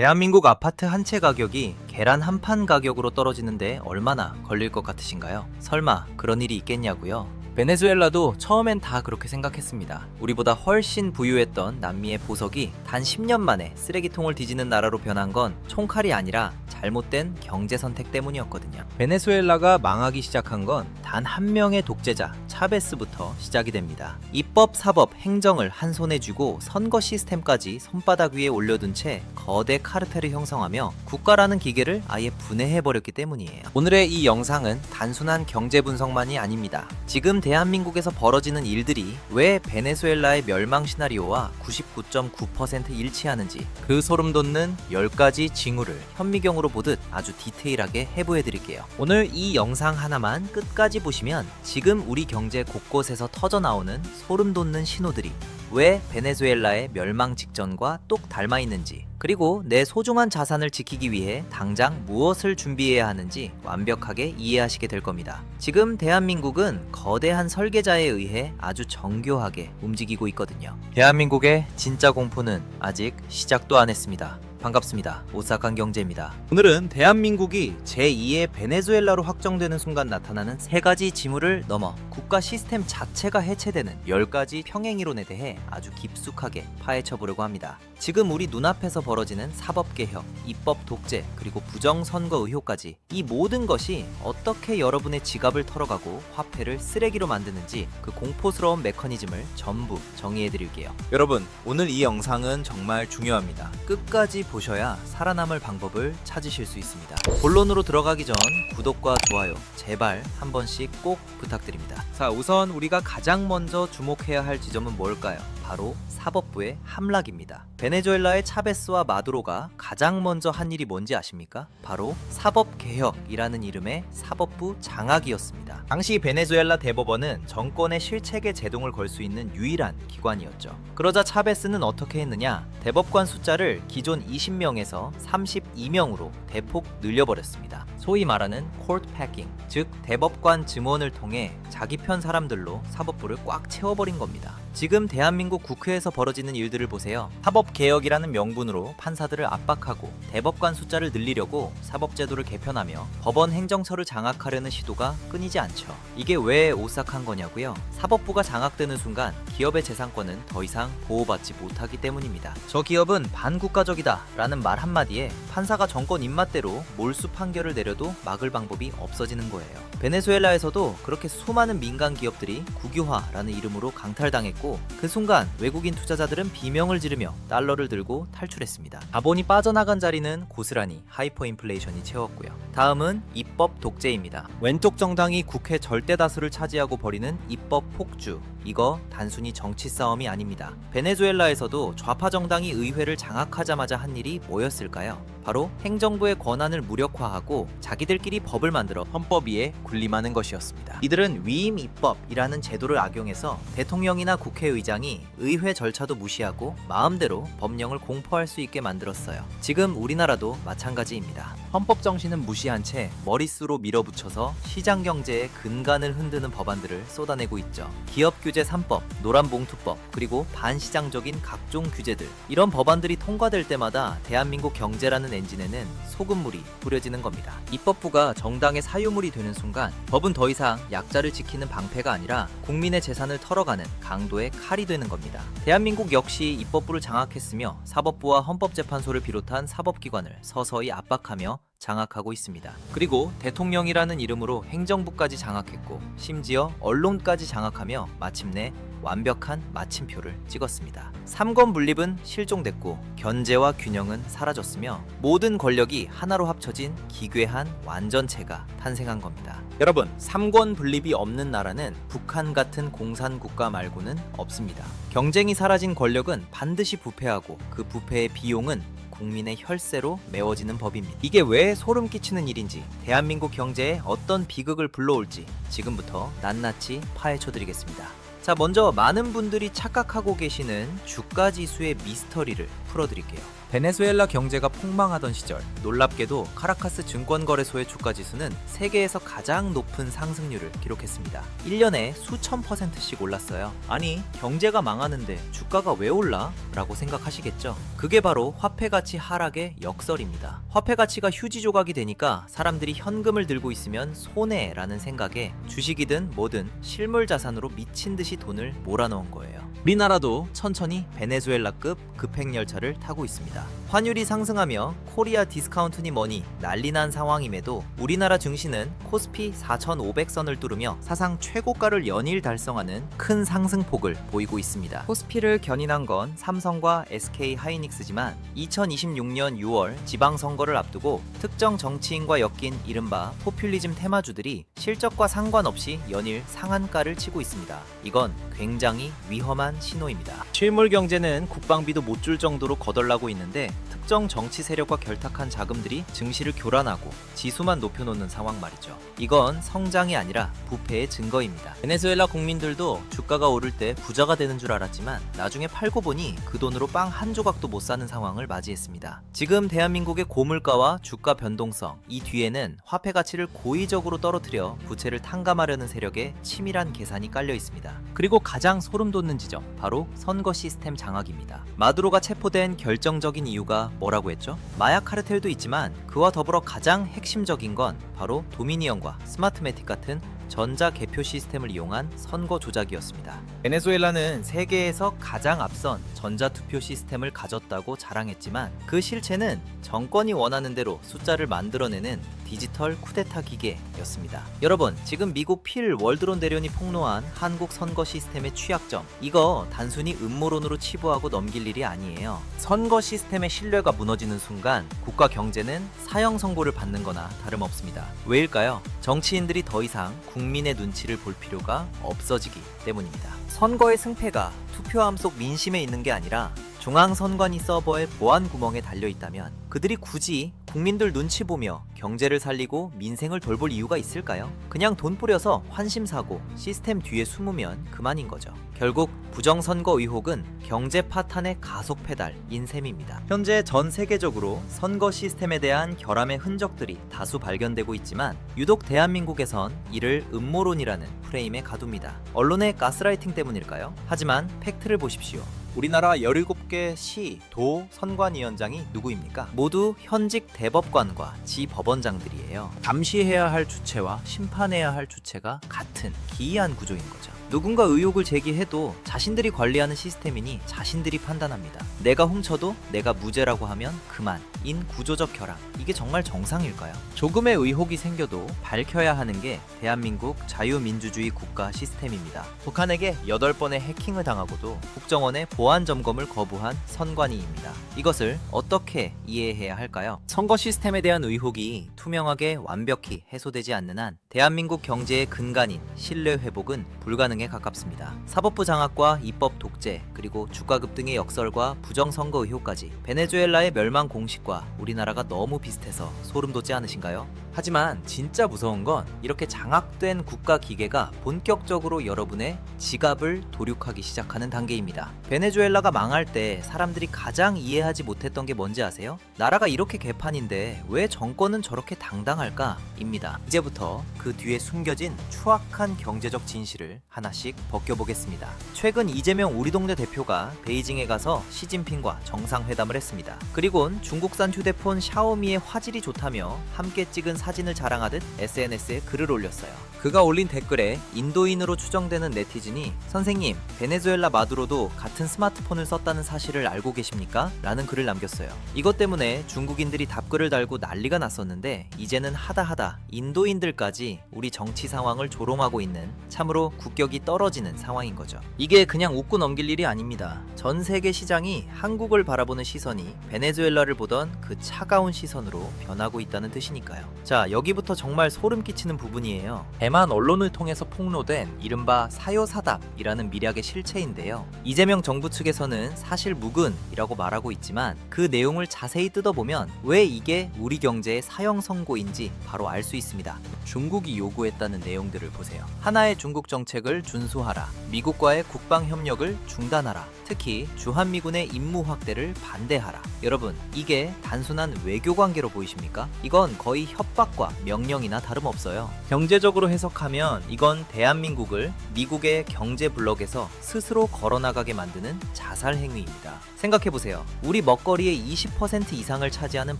대한민국 아파트 한 채 가격이 계란 한 판 가격으로 떨어지는데 얼마나 걸릴 것 같으신가요? 설마 그런 일이 있겠냐고요? 베네수엘라도 처음엔 다 그렇게 생각했습니다. 우리보다 훨씬 부유했던 남미의 보석이 단 10년 만에 쓰레기통을 뒤지는 나라로 변한 건 총칼이 아니라 잘못된 경제 선택 때문이었거든요. 베네수엘라가 망하기 시작한 건 단 한 명의 독재자 차베스부터 시작이 됩니다. 입법, 사법, 행정을 한 손에 쥐고 선거 시스템까지 손바닥 위에 올려둔 채 거대 카르텔을 형성하며 국가라는 기계를 아예 분해해버렸기 때문이에요. 오늘의 이 영상은 단순한 경제 분석만이 아닙니다. 지금 대한민국에서 벌어지는 일들이 왜 베네수엘라의 멸망 시나리오와 99.9% 일치하는지 그 소름 돋는 10가지 징후를 현미경으로 보듯 아주 디테일하게 해부해드릴게요. 오늘 이 영상 하나만 끝까지 보시면 지금 우리 경제 곳곳에서 터져나오는 소름 돋는 신호들이 왜 베네수엘라의 멸망 직전과 똑 닮아 있는지, 그리고 내 소중한 자산을 지키기 위해 당장 무엇을 준비해야 하는지 완벽하게 이해하시게 될 겁니다. 지금 대한민국은 거대한 설계자에 의해 아주 정교하게 움직이고 있거든요. 대한민국의 진짜 공포는 아직 시작도 안 했습니다. 반갑습니다. 오싹한 경제입니다. 오늘은 대한민국이 제2의 베네수엘라로 확정되는 순간 나타나는 3가지 징후를 넘어 국가 시스템 자체가 해체되는 10가지 평행이론에 대해 아주 깊숙하게 파헤쳐 보려고 합니다. 지금 우리 눈앞에서 벌어지는 사법개혁, 입법 독재, 그리고 부정선거 의혹까지 이 모든 것이 어떻게 여러분의 지갑을 털어가고 화폐를 쓰레기로 만드는지 그 공포스러운 메커니즘을 전부 정의해 드릴게요. 여러분, 오늘 이 영상은 정말 중요합니다. 끝까지 보셔야 살아남을 방법을 찾으실 수 있습니다. 본론으로 들어가기 전 구독과 좋아요 제발 한 번씩 꼭 부탁드립니다. 자, 우선 우리가 가장 먼저 주목해야 할 지점은 뭘까요? 바로 사법부의 함락입니다. 베네수엘라의 차베스와 마두로가 가장 먼저 한 일이 뭔지 아십니까? 바로 사법개혁이라는 이름의 사법부 장악이었습니다. 당시 베네수엘라 대법원은 정권의 실체계 제동을 걸 수 있는 유일한 기관이었죠. 그러자 차베스는 어떻게 했느냐? 대법관 숫자를 기존 20명에서 32명으로 대폭 늘려버렸습니다. 소위 말하는 코트 패킹, 즉 대법관 증원을 통해 자기 편 사람들로 사법부를 꽉 채워버린 겁니다. 지금 대한민국 국회에서 벌어지는 일들을 보세요. 사법개혁이라는 명분으로 판사들을 압박하고 대법관 숫자를 늘리려고 사법제도를 개편하며 법원 행정처를 장악하려는 시도가 끊이지 않죠. 이게 왜 오싹한 거냐고요? 사법부가 장악되는 순간 기업의 재산권은 더 이상 보호받지 못하기 때문입니다. 저 기업은 반국가적이다 라는 말 한마디에 판사가 정권 입맛대로 몰수 판결을 내려도 막을 방법이 없어지는 거예요. 베네수엘라에서도 그렇게 수많은 민간 기업들이 국유화라는 이름으로 강탈당했고 그 순간 외국인 투자자들은 비명을 지르며 달러를 들고 탈출했습니다. 자본이 빠져나간 자리는 고스란히 하이퍼 인플레이션이 채웠고요. 다음은 입법 독재입니다. 왼쪽 정당이 국회 절대 다수를 차지하고 벌이는 입법 폭주. 이거 단순히 정치 싸움이 아닙니다. 베네수엘라에서도 좌파 정당이 의회를 장악하자마자 한 일이 뭐였을까요? 바로 행정부의 권한을 무력화하고 자기들끼리 법을 만들어 헌법 위에 군림하는 것이었습니다. 이들은 위임 입법이라는 제도를 악용해서 대통령이나 국회의장이 의회 절차도 무시하고 마음대로 법령을 공포할 수 있게 만들었어요. 지금 우리나라도 마찬가지입니다. 헌법 정신은 무시한 채 머릿수로 밀어붙여서 시장 경제의 근간을 흔드는 법안들을 쏟아내고 있죠. 기업 규제 3법, 노란봉투법, 그리고 반시장적인 각종 규제들. 이런 법안들이 통과될 때마다 대한민국 경제라는 엔진에는 소금물이 뿌려지는 겁니다. 입법부가 정당의 사유물이 되는 순간 법은 더 이상 약자를 지키는 방패가 아니라 국민의 재산을 털어가는 강도의 칼이 되는 겁니다. 대한민국 역시 입법부를 장악했으며 사법부와 헌법재판소를 비롯한 사법기관을 서서히 압박하며 장악하고 있습니다. 그리고 대통령이라는 이름으로 행정부까지 장악했고 심지어 언론까지 장악하며 마침내 완벽한 마침표를 찍었습니다. 삼권 분립은 실종됐고 견제와 균형은 사라졌으며 모든 권력이 하나로 합쳐진 기괴한 완전체가 탄생한 겁니다. 여러분, 삼권 분립이 없는 나라는 북한 같은 공산국가 말고는 없습니다. 경쟁이 사라진 권력은 반드시 부패하고 그 부패의 비용은 국민의 혈세로 메워지는 법입니다. 이게 왜 소름 끼치는 일인지, 대한민국 경제에 어떤 비극을 불러올지 지금부터 낱낱이 파헤쳐드리겠습니다. 자, 먼저 많은 분들이 착각하고 계시는 주가지수의 미스터리를 풀어드릴게요. 베네수엘라 경제가 폭망하던 시절, 놀랍게도 카라카스 증권거래소의 주가지수는 세계에서 가장 높은 상승률을 기록했습니다. 1년에 수천 %씩 올랐어요. 아니, 경제가 망하는데 주가가 왜 올라? 라고 생각하시겠죠? 그게 바로 화폐가치 하락의 역설입니다. 화폐가치가 휴지 조각이 되니까 사람들이 현금을 들고 있으면 손해라는 생각에 주식이든 뭐든 실물 자산으로 미친 듯이 돈을 몰아넣은 거예요. 우리나라도 천천히 베네수엘라급 급행열차를 타고 있습니다. 환율이 상승하며 코리아 디스카운트니 뭐니 난리난 상황임에도 우리나라 증시는 코스피 4,500선을 뚫으며 사상 최고가를 연일 달성하는 큰 상승폭을 보이고 있습니다. 코스피를 견인한 건 삼성과 SK 하이닉스지만 2026년 6월 지방선거를 앞두고 특정 정치인과 엮인 이른바 포퓰리즘 테마주들이 실적과 상관없이 연일 상한가를 치고 있습니다. 이건 굉장히 위험한 신호입니다. 실물 경제는 국방비도 못 줄 정도로 거덜나고 있는데 특정 정치 세력과 결탁한 자금들이 증시를 교란하고 지수만 높여놓는 상황 말이죠. 이건 성장이 아니라 부패의 증거입니다. 베네수엘라 국민들도 주가가 오를 때 부자가 되는 줄 알았지만 나중에 팔고 보니 그 돈으로 빵 한 조각도 못 사는 상황을 맞이했습니다. 지금 대한민국의 고물가와 주가 변동성, 이 뒤에는 화폐 가치를 고의적으로 떨어뜨려 부채를 탕감하려는 세력의 치밀한 계산이 깔려 있습니다. 그리고 가장 소름 돋는 지점, 바로 선거 시스템 장악입니다. 마두로가 체포된 결정적인 이유가 뭐라고 했죠? 마약 카르텔도 있지만 그와 더불어 가장 핵심적인 건 바로 도미니언과 스마트매틱 같은 전자 개표 시스템을 이용한 선거 조작이었습니다. 베네수엘라는 세계에서 가장 앞선 전자 투표 시스템을 가졌다고 자랑했지만 그 실체는 정권이 원하는 대로 숫자를 만들어내는 디지털 쿠데타 기계였습니다. 여러분, 지금 미국 필 월드론 대련이 폭로한 한국 선거 시스템의 취약점, 이거 단순히 음모론으로 치부하고 넘길 일이 아니에요. 선거 시스템의 신뢰가 무너지는 순간 국가 경제는 사형 선고를 받는 거나 다름없습니다. 왜일까요? 정치인들이 더 이상 국민의 눈치를 볼 필요가 없어지기 때문입니다. 선거의 승패가 투표함 속 민심에 있는 게 아니라 중앙선관위 서버의 보안 구멍에 달려있다면 그들이 굳이 국민들 눈치 보며 경제를 살리고 민생을 돌볼 이유가 있을까요? 그냥 돈 뿌려서 환심 사고 시스템 뒤에 숨으면 그만인 거죠. 결국 부정선거 의혹은 경제 파탄의 가속 페달인 셈입니다. 현재 전 세계적으로 선거 시스템에 대한 결함의 흔적들이 다수 발견되고 있지만 유독 대한민국에선 이를 음모론이라는 프레임에 가둡니다. 언론의 가스라이팅 때문일까요? 하지만 팩트를 보십시오. 우리나라 17개 시, 도, 선관위원장이 누구입니까? 모두 현직 대법관과 지법원장들이에요. 감시해야 할 주체와 심판해야 할 주체가 같은 기이한 구조인 거죠. 누군가 의혹을 제기해도 자신들이 관리하는 시스템이니 자신들이 판단합니다. 내가 훔쳐도 내가 무죄라고 하면 그만인 구조적 결함, 이게 정말 정상일까요? 조금의 의혹이 생겨도 밝혀야 하는 게 대한민국 자유민주주의 국가 시스템입니다. 북한에게 8번의 해킹을 당하고도 국정원의 보안 점검을 거부한 선관위입니다. 이것을 어떻게 이해해야 할까요? 선거 시스템에 대한 의혹이 투명하게 완벽히 해소되지 않는 한 대한민국 경제의 근간인 신뢰 회복은 불가능해 가깝습니다. 사법부 장악과 입법 독재, 그리고 주가 급등의 역설과 부정선거 의혹까지 베네수엘라의 멸망 공식과 우리나라가 너무 비슷해서 소름 돋지 않으신가요? 하지만 진짜 무서운 건 이렇게 장악된 국가 기계가 본격적으로 여러분의 지갑을 도륙하기 시작하는 단계입니다. 베네수엘라가 망할 때 사람들이 가장 이해하지 못했던 게 뭔지 아세요? 나라가 이렇게 개판인데 왜 정권은 저렇게 당당할까? 입니다. 이제부터 그 뒤에 숨겨진 추악한 경제적 진실을 하나씩 벗겨보겠습니다. 최근 이재명 우리 동네 대표가 베이징에 가서 시진핑과 정상회담을 했습니다. 그리곤 중국산 휴대폰 샤오미의 화질이 좋다며 함께 찍은 사진을 자랑하듯 SNS에 글을 올렸어요. 그가 올린 댓글에 인도인으로 추정되는 네티즌이 선생님, 베네수엘라 마두로도 같은 스마트폰을 썼다는 사실을 알고 계십니까? 라는 글을 남겼어요. 이것 때문에 중국인들이 답글을 달고 난리가 났었는데 이제는 하다하다 인도인들까지 우리 정치 상황을 조롱하고 있는 참으로 국격이 떨어지는 상황인 거죠. 이게 그냥 웃고 넘길 일이 아닙니다. 전 세계 시장이 한국을 바라보는 시선이 베네수엘라를 보던 그 차가운 시선으로 변하고 있다는 뜻이니까요. 자, 여기부터 정말 소름 끼치는 부분이에요. 대만 언론을 통해서 폭로된 이른바 사요사답이라는 미략의 실체인데요. 이재명 정부 측에서는 사실 무근이라고 말하고 있지만 그 내용을 자세히 뜯어보면 왜 이게 우리 경제의 사형 선고인지 바로 알 수 있습니다. 중국이 요구했다는 내용들을 보세요. 하나의 중국 정책을 준수하라. 미국과의 국방 협력을 중단하라. 특히 주한미군의 임무 확대를 반대하라. 여러분, 이게 단순한 외교 관계로 보이십니까? 이건 거의 협박과 명령이나 다름없어요. 경제적으로 해석하면 이건 대한민국을 미국의 경제 블록에서 스스로 걸어나가게 만드는 자살 행위입니다. 생각해보세요. 우리 먹거리의 20% 이상을 차지하는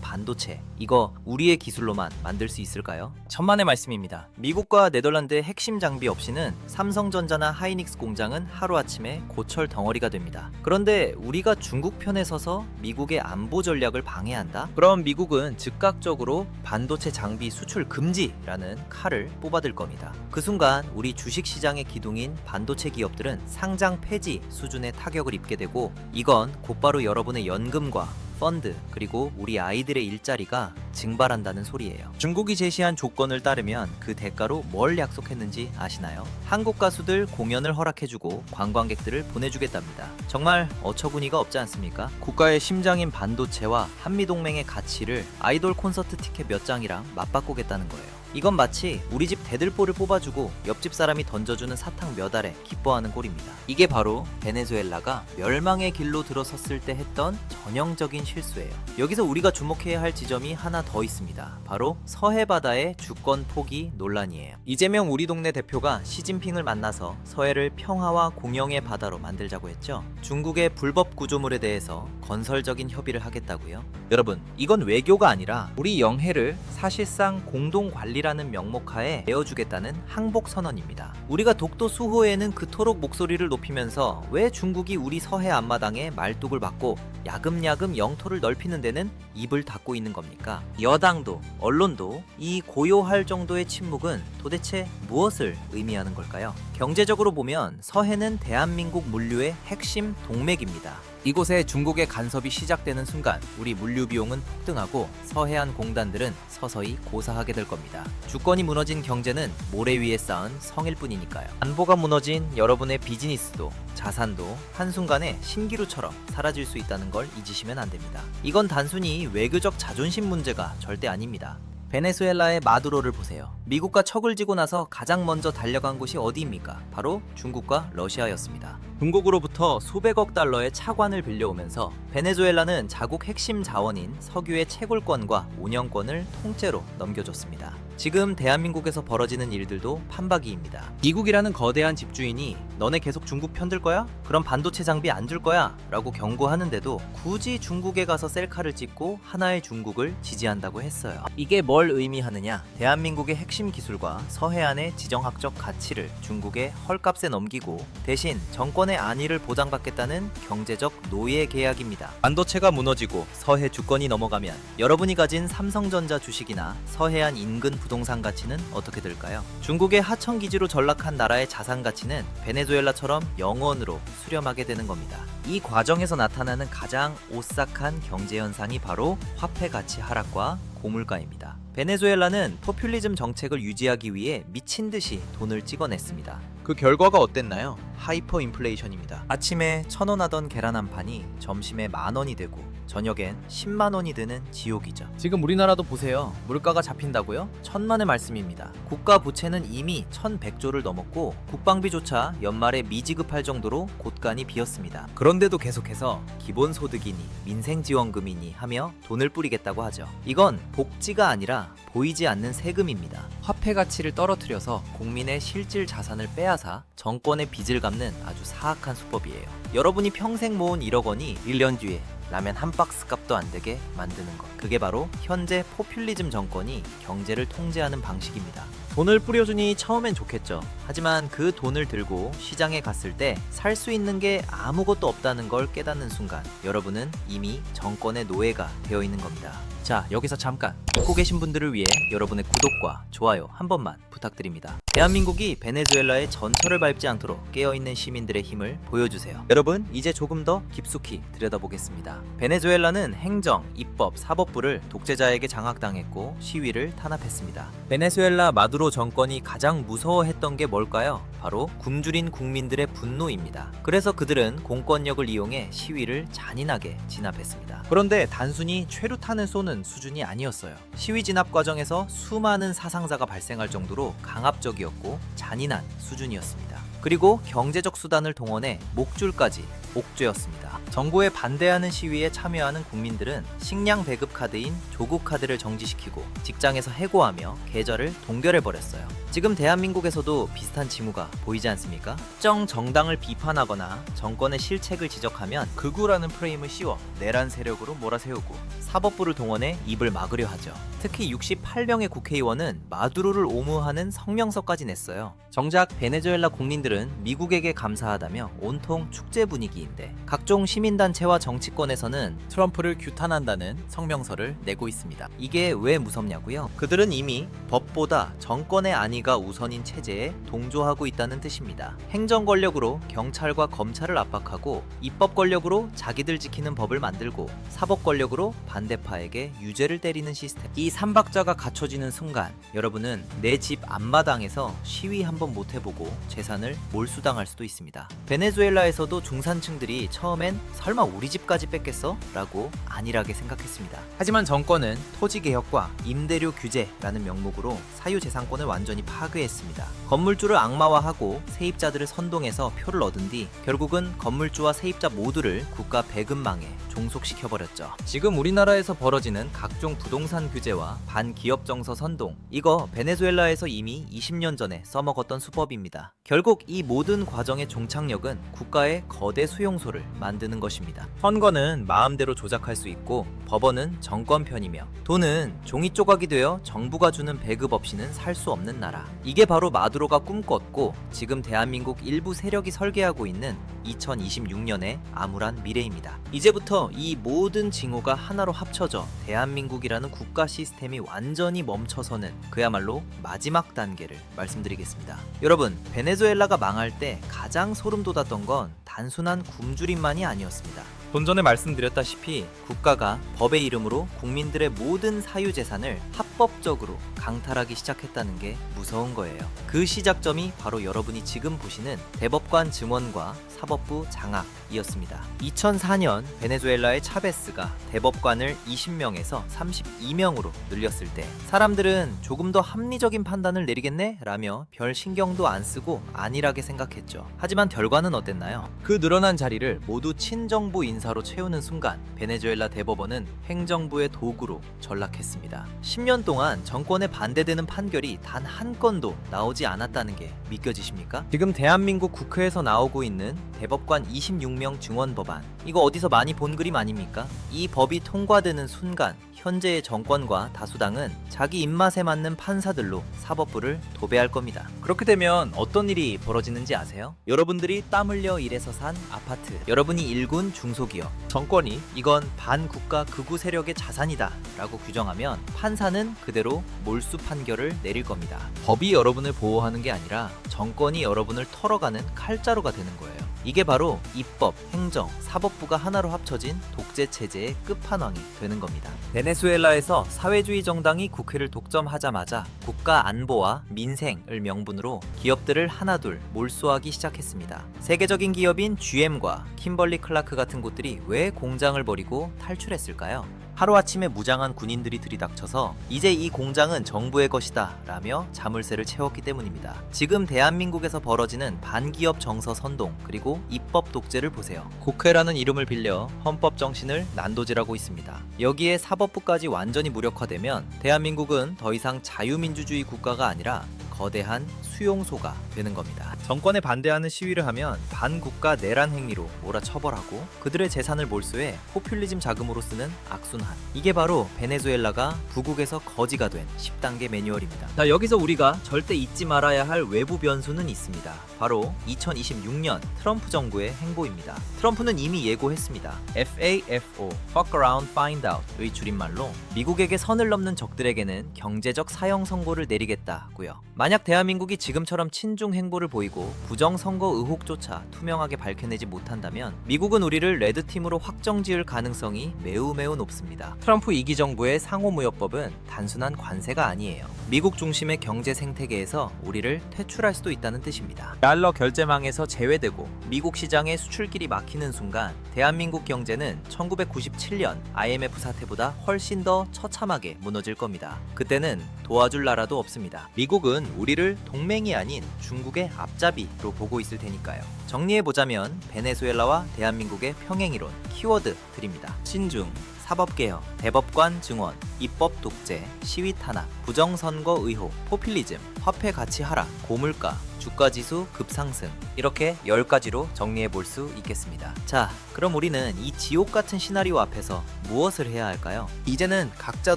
반도체, 이거 우리의 기술로만 만들 수 있을까요? 천만의 말씀입니다. 미국과 네덜란드의 핵심 장비 없이는 삼성전자나 하이닉스 공장은 하루아침에 고철 덩어리가 됩니다. 그런데 우리가 중국 편에 서서 미국의 안보 전략을 방해한다? 그럼 미국은 즉각적으로 반도체 장비 수출 금지라는 칼을 뽑아들 겁니다. 그 순간 우리 주식시장의 기둥인 반도체 기업들은 상장 폐지 수준의 타격을 입게 되고, 이건 곧바로 여러분의 연금과 펀드, 그리고 우리 아이들의 일자리가 증발한다는 소리예요. 중국이 제시한 조건을 따르면 그 대가로 뭘 약속했는지 아시나요? 한국 가수들 공연을 허락해주고 관광객들을 보내주겠답니다. 정말 어처구니가 없지 않습니까? 국가의 심장인 반도체와 한미동맹의 가치를 아이돌 콘서트 티켓 몇 장이랑 맞바꾸겠다는 거예요. 이건 마치 우리 집 대들보를 뽑아주고 옆집 사람이 던져주는 사탕 몇 알에 기뻐하는 꼴입니다. 이게 바로 베네수엘라가 멸망의 길로 들어섰을 때 했던 전형적인 실수예요. 여기서 우리가 주목해야 할 지점이 하나 더 있습니다. 바로 서해 바다의 주권 포기 논란이에요. 이재명 우리 동네 대표가 시진핑을 만나서 서해를 평화와 공영의 바다로 만들자고 했죠. 중국의 불법 구조물에 대해서 건설적인 협의를 하겠다고요. 여러분, 이건 외교가 아니라 우리 영해를 사실상 공동 관리라는 명목하에 내어주겠다는 항복 선언입니다. 우리가 독도 수호에는 그토록 목소리를 높이면서 왜 중국이 우리 서해 앞마당에 말뚝을 박고 야금야금 영토를 넓히는 데는 입을 닫고 있는 겁니까? 여당도 언론도 이 고요할 정도의 침묵은 도대체 무엇을 의미하는 걸까요? 경제적으로 보면 서해는 대한민국 물류의 핵심 동맥입니다. 이곳에 중국의 간섭이 시작되는 순간 우리 물류 비용은 폭등하고 서해안 공단들은 서서히 고사하게 될 겁니다. 주권이 무너진 경제는 모래 위에 쌓은 성일 뿐이니까요. 안보가 무너진 여러분의 비즈니스도 자산도 한순간에 신기루처럼 사라질 수 있다는 걸 잊으시면 안 됩니다. 이건 단순히 외교적 자존심 문제가 절대 아닙니다. 베네수엘라의 마두로를 보세요. 미국과 척을 지고 나서 가장 먼저 달려간 곳이 어디입니까? 바로 중국과 러시아였습니다. 중국으로부터 수백억 달러의 차관을 빌려오면서 베네수엘라는 자국 핵심 자원인 석유의 채굴권과 운영권을 통째로 넘겨줬습니다. 지금 대한민국에서 벌어지는 일들도 판박이입니다. 미국이라는 거대한 집주인이 너네 계속 중국 편들 거야? 그럼 반도체 장비 안 줄 거야? 라고 경고하는데도 굳이 중국에 가서 셀카를 찍고 하나의 중국을 지지한다고 했어요. 이게 뭘 의미하느냐? 대한민국의 핵심 기술과 서해안의 지정학적 가치를 중국에 헐값에 넘기고 대신 정권의 안위를 보장받겠다는 경제적 노예 계약입니다. 반도체가 무너지고 서해 주권이 넘어가면 여러분이 가진 삼성전자 주식이나 서해안 인근 부동산 가치는 어떻게 될까요? 중국의 하청기지로 전락한 나라의 자산 가치는 베네수엘라처럼 영원으로 수렴하게 되는 겁니다. 이 과정에서 나타나는 가장 오싹한 경제 현상이 바로 화폐 가치 하락과 고물가입니다. 베네수엘라는 포퓰리즘 정책을 유지하기 위해 미친 듯이 돈을 찍어냈습니다. 그 결과가 어땠나요? 하이퍼 인플레이션입니다. 아침에 1,000원 하던 계란 한 판이 점심에 10,000원이 되고 저녁엔 10만 원이 드는 지옥이죠. 지금 우리나라도 보세요. 물가가 잡힌다고요? 천만의 말씀입니다. 국가 부채는 이미 1,100조를 넘었고 국방비조차 연말에 미지급할 정도로 곳간이 비었습니다. 그런데도 계속해서 기본소득이니 민생지원금이니 하며 돈을 뿌리겠다고 하죠. 이건 복지가 아니라 보이지 않는 세금입니다. 화폐 가치를 떨어뜨려서 국민의 실질 자산을 빼앗아 정권의 빚을 갚는 아주 사악한 수법이에요. 여러분이 평생 모은 1억 원이 1년 뒤에 라면 한 박스 값도 안 되게 만드는 것. 그게 바로 현재 포퓰리즘 정권이 경제를 통제하는 방식입니다. 돈을 뿌려주니 처음엔 좋겠죠. 하지만 그 돈을 들고 시장에 갔을 때 살 수 있는 게 아무것도 없다는 걸 깨닫는 순간 여러분은 이미 정권의 노예가 되어 있는 겁니다. 자, 여기서 잠깐 듣고 계신 분들을 위해 여러분의 구독과 좋아요 한 번만 부탁드립니다. 대한민국이 베네수엘라의 전철을 밟지 않도록 깨어있는 시민들의 힘을 보여주세요. 여러분, 이제 조금 더 깊숙이 들여다보겠습니다. 베네수엘라는 행정, 입법, 사법부를 독재자에게 장악당했고 시위를 탄압했습니다. 베네수엘라 마두로 정권이 가장 무서워했던 게 뭘까요? 바로 굶주린 국민들의 분노입니다. 그래서 그들은 공권력을 이용해 시위를 잔인하게 진압했습니다. 그런데 단순히 최루탄을 쏘는 수준이 아니었어요. 시위 진압 과정에서 수많은 사상자가 발생할 정도로 강압적이었고 잔인한 수준이었습니다. 그리고 경제적 수단을 동원해 목줄까지 옥죄였습니다. 정부에 반대하는 시위에 참여하는 국민들은 식량 배급 카드인 조국 카드를 정지시키고 직장에서 해고하며 계좌를 동결해버렸어요. 지금 대한민국에서도 비슷한 징후가 보이지 않습니까? 특정 정당을 비판하거나 정권의 실책을 지적하면 극우라는 프레임을 씌워 내란 세력으로 몰아세우고 사법부를 동원해 입을 막으려 하죠. 특히 68명의 국회의원은 마두로를 옹호하는 성명서까지 냈어요. 정작 베네수엘라 국민들은 미국에게 감사하다며 온통 축제 분위기인데 각종 시민단체와 정치권에서는 트럼프를 규탄한다는 성명서를 내고 있습니다. 이게 왜 무섭냐고요? 그들은 이미 법보다 정권의 안위가 우선인 체제에 동조하고 있다는 뜻입니다. 행정 권력으로 경찰과 검찰을 압박하고 입법 권력으로 자기들 지키는 법을 만들고 사법 권력으로 반대파에게 유죄를 때리는 시스템. 이 삼박자가 갖춰지는 순간 여러분은 내 집 앞마당에서 시위 한번 못 해보고 재산을 몰수당할 수도 있습니다. 베네수엘라에서도 중산층들이 처음엔 설마 우리 집까지 뺏겠어? 라고 안일하게 생각했습니다. 하지만 정권은 토지개혁과 임대료 규제라는 명목으로 사유재산권을 완전히 파괴했습니다. 건물주를 악마화하고 세입자들을 선동해서 표를 얻은 뒤 결국은 건물주와 세입자 모두를 국가 배급망에 종속시켜버렸죠. 지금 우리나라에서 벌어지는 각종 부동산 규제와 반기업 정서 선동, 이거 베네수엘라에서 이미 20년 전에 써먹었던 수법입니다. 결국 이 모든 과정의 종착역은 국가의 거대 수용소를 만드는 것입니다. 선거는 마음대로 조작할 수 있고 법원은 정권 편이며 돈은 종이 조각이 되어 정부가 주는 배급 없이는 살 수 없는 나라. 이게 바로 마두로가 꿈꿨고 지금 대한민국 일부 세력이 설계하고 있는 2026년의 암울한 미래입니다. 이제부터 이 모든 징후가 하나로 합쳐져 대한민국이라는 국가 시스템이 완전히 멈춰서는 그야말로 마지막 단계를 말씀드리겠습니다. 여러분, 베네수엘라가 망할 때 가장 소름 돋았던 건 단순한 굶주림만이 아니었습니다. 좀 전에 말씀드렸다시피 국가가 법의 이름으로 국민들의 모든 사유재산을 합법적으로 강탈하기 시작했다는 게 무서운 거예요. 그 시작점이 바로 여러분이 지금 보시는 대법관 증원과 사법부 장악이었습니다. 2004년 베네수엘라의 차베스가 대법관을 20명에서 32명으로 늘렸을 때 사람들은 조금 더 합리적인 판단을 내리겠네? 라며 별 신경도 안 쓰고 안일하게 생각했죠. 하지만 결과는 어땠나요? 그 늘어난 자리를 모두 친정부 인사로 채우는 순간 베네수엘라 대법원은 행정부의 도구로 전락했습니다. 10년 동안 정권에 반대되는 판결이 단 한 건도 나오지 않았다는 게 믿겨지십니까? 지금 대한민국 국회에서 나오고 있는 대법관 26명 증원 법안, 이거 어디서 많이 본 그림 아닙니까? 이 법이 통과되는 순간 현재의 정권과 다수당은 자기 입맛에 맞는 판사들로 사법부를 도배할 겁니다. 그렇게 되면 어떤 일이 벌어지는지 아세요? 여러분들이 땀 흘려 일해서 산 아파트, 여러분이 일군 중소기업, 정권이 이건 반국가 극우 세력의 자산이다 라고 규정하면 판사는 그대로 몰수 판결을 내릴 겁니다. 법이 여러분을 보호하는 게 아니라 정권이 여러분을 털어가는 칼자루가 되는 거예요. 이게 바로 입법, 행정, 사법부가 하나로 합쳐진 독재 체제의 끝판왕이 되는 겁니다. 베네수엘라에서 사회주의 정당이 국회를 독점하자마자 국가 안보와 민생을 명분으로 기업들을 하나둘 몰수하기 시작했습니다. 세계적인 기업인 GM과 킴벌리 클라크 같은 곳들이 왜 공장을 버리고 탈출했을까요? 하루아침에 무장한 군인들이 들이닥쳐서 이제 이 공장은 정부의 것이다 라며 자물쇠를 채웠기 때문입니다. 지금 대한민국에서 벌어지는 반기업 정서 선동 그리고 입법 독재를 보세요. 국회라는 이름을 빌려 헌법 정신을 난도질하고 있습니다. 여기에 사법부까지 완전히 무력화되면 대한민국은 더 이상 자유민주주의 국가가 아니라 거대한 수용소가 되는 겁니다. 정권에 반대하는 시위를 하면 반국가 내란 행위로 몰아처벌하고 그들의 재산을 몰수해 포퓰리즘 자금으로 쓰는 악순환. 이게 바로 베네수엘라가 부국에서 거지가 된 10단계 매뉴얼입니다. 자, 여기서 우리가 절대 잊지 말아야 할 외부 변수는 있습니다. 바로 2026년 트럼프 정부의 행보입니다. 트럼프는 이미 예고했습니다. FAFO, Fuck Around Find Out의 줄임말로 미국에게 선을 넘는 적들에게는 경제적 사형 선고를 내리겠다고요. 만약 대한민국이 지금처럼 친중 행보를 보이고 부정선거 의혹조차 투명하게 밝혀내지 못한다면 미국은 우리를 레드팀으로 확정지을 가능성이 매우 높습니다. 트럼프 2기 정부의 상호무역법은 단순한 관세가 아니에요. 미국 중심의 경제 생태계에서 우리를 퇴출할 수도 있다는 뜻입니다. 달러 결제망에서 제외되고 미국 시장의 수출길이 막히는 순간 대한민국 경제는 1997년 IMF 사태보다 훨씬 더 처참하게 무너질 겁니다. 그때는 도와줄 나라도 없습니다. 미국은 우리를 동맹이 아닌 중국의 앞잡이로 보고 있을 테니까요. 정리해보자면 베네수엘라와 대한민국의 평행이론 키워드 드립니다. 친중, 사법개혁, 대법관 증원, 입법 독재, 시위 탄압, 부정선거 의혹, 포퓰리즘, 화폐 가치 하락, 고물가, 주가지수 급상승, 이렇게 10가지로 정리해 볼 수 있겠습니다. 자, 그럼 우리는 이 지옥 같은 시나리오 앞에서 무엇을 해야 할까요? 이제는 각자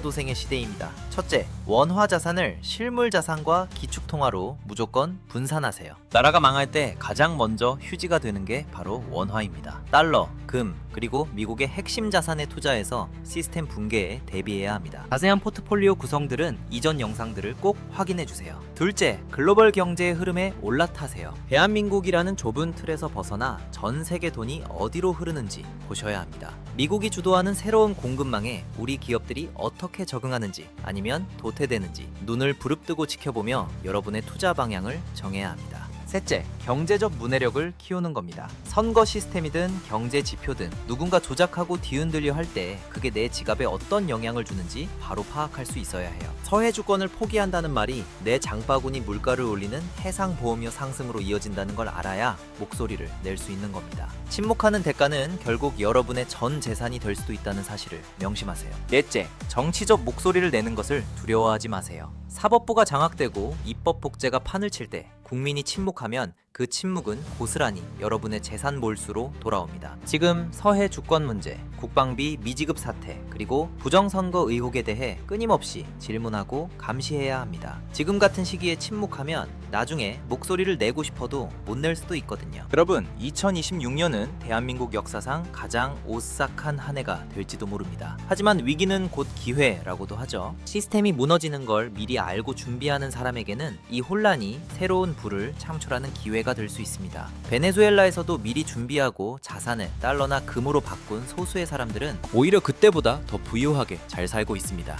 도생의 시대입니다. 첫째, 원화 자산을 실물 자산과 기축통화로 무조건 분산하세요. 나라가 망할 때 가장 먼저 휴지가 되는 게 바로 원화입니다. 달러, 금, 그리고 미국의 핵심 자산에 투자해서 시스템 붕괴에 대비해야 합니다. 자세한 포트폴리오 구성들은 이전 영상들을 꼭 확인해 주세요. 둘째, 글로벌 경제의 흐름에 올라타세요. 대한민국이라는 좁은 틀에서 벗어나 전 세계 돈이 어디로 흐르는지 보셔야 합니다. 미국이 주도하는 새로운 공급망에 우리 기업들이 어떻게 적응하는지 아니면 도태되는지 눈을 부릅뜨고 지켜보며 여러분의 투자 방향을 정해야 합니다. 셋째, 경제적 문해력을 키우는 겁니다. 선거 시스템이든 경제 지표든 누군가 조작하고 뒤흔들려 할 때 그게 내 지갑에 어떤 영향을 주는지 바로 파악할 수 있어야 해요. 서해 주권을 포기한다는 말이 내 장바구니 물가를 올리는 해상보험료 상승으로 이어진다는 걸 알아야 목소리를 낼 수 있는 겁니다. 침묵하는 대가는 결국 여러분의 전 재산이 될 수도 있다는 사실을 명심하세요. 넷째, 정치적 목소리를 내는 것을 두려워하지 마세요. 사법부가 장악되고 입법 복제가 판을 칠 때 국민이 침묵하면 그 침묵은 고스란히 여러분의 재산 몰수로 돌아옵니다. 지금 서해 주권 문제, 국방비 미지급 사태, 그리고 부정선거 의혹에 대해 끊임없이 질문하고 감시해야 합니다. 지금 같은 시기에 침묵하면 나중에 목소리를 내고 싶어도 못 낼 수도 있거든요. 여러분, 2026년은 대한민국 역사상 가장 오싹한 한 해가 될지도 모릅니다. 하지만 위기는 곧 기회라고도 하죠. 시스템이 무너지는 걸 미리 알고 준비하는 사람에게는 이 혼란이 새로운 불을 창출하는 기회가 될 수 있습니다. 베네수엘라에서도 미리 준비하고 자산을 달러나 금으로 바꾼 소수의 사람들은 오히려 그때보다 더 부유하게 잘 살고 있습니다.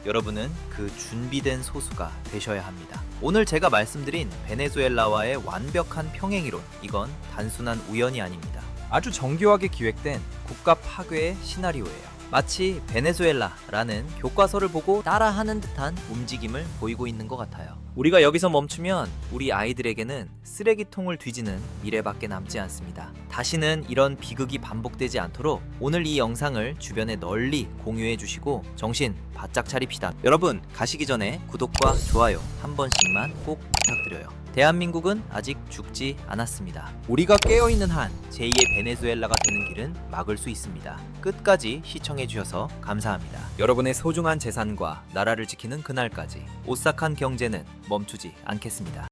여러분은 그 준비된 소수가 되셔야 합니다. 오늘 제가 말씀드린 베네수엘라와의 완벽한 평행이론, 이건 단순한 우연이 아닙니다. 아주 정교하게 기획된 국가 파괴의 시나리오예요. 마치 베네수엘라라는 교과서를 보고 따라하는 듯한 움직임을 보이고 있는 것 같아요. 우리가 여기서 멈추면 우리 아이들에게는 쓰레기통을 뒤지는 미래밖에 남지 않습니다. 다시는 이런 비극이 반복되지 않도록 오늘 이 영상을 주변에 널리 공유해 주시고 정신 바짝 차립시다. 여러분, 가시기 전에 구독과 좋아요 한 번씩만 꼭 부탁드려요. 대한민국은 아직 죽지 않았습니다. 우리가 깨어있는 한 제2의 베네수엘라가 되는 길은 막을 수 있습니다. 끝까지 시청해주셔서 감사합니다. 여러분의 소중한 재산과 나라를 지키는 그날까지 오싹한 경제는 멈추지 않겠습니다.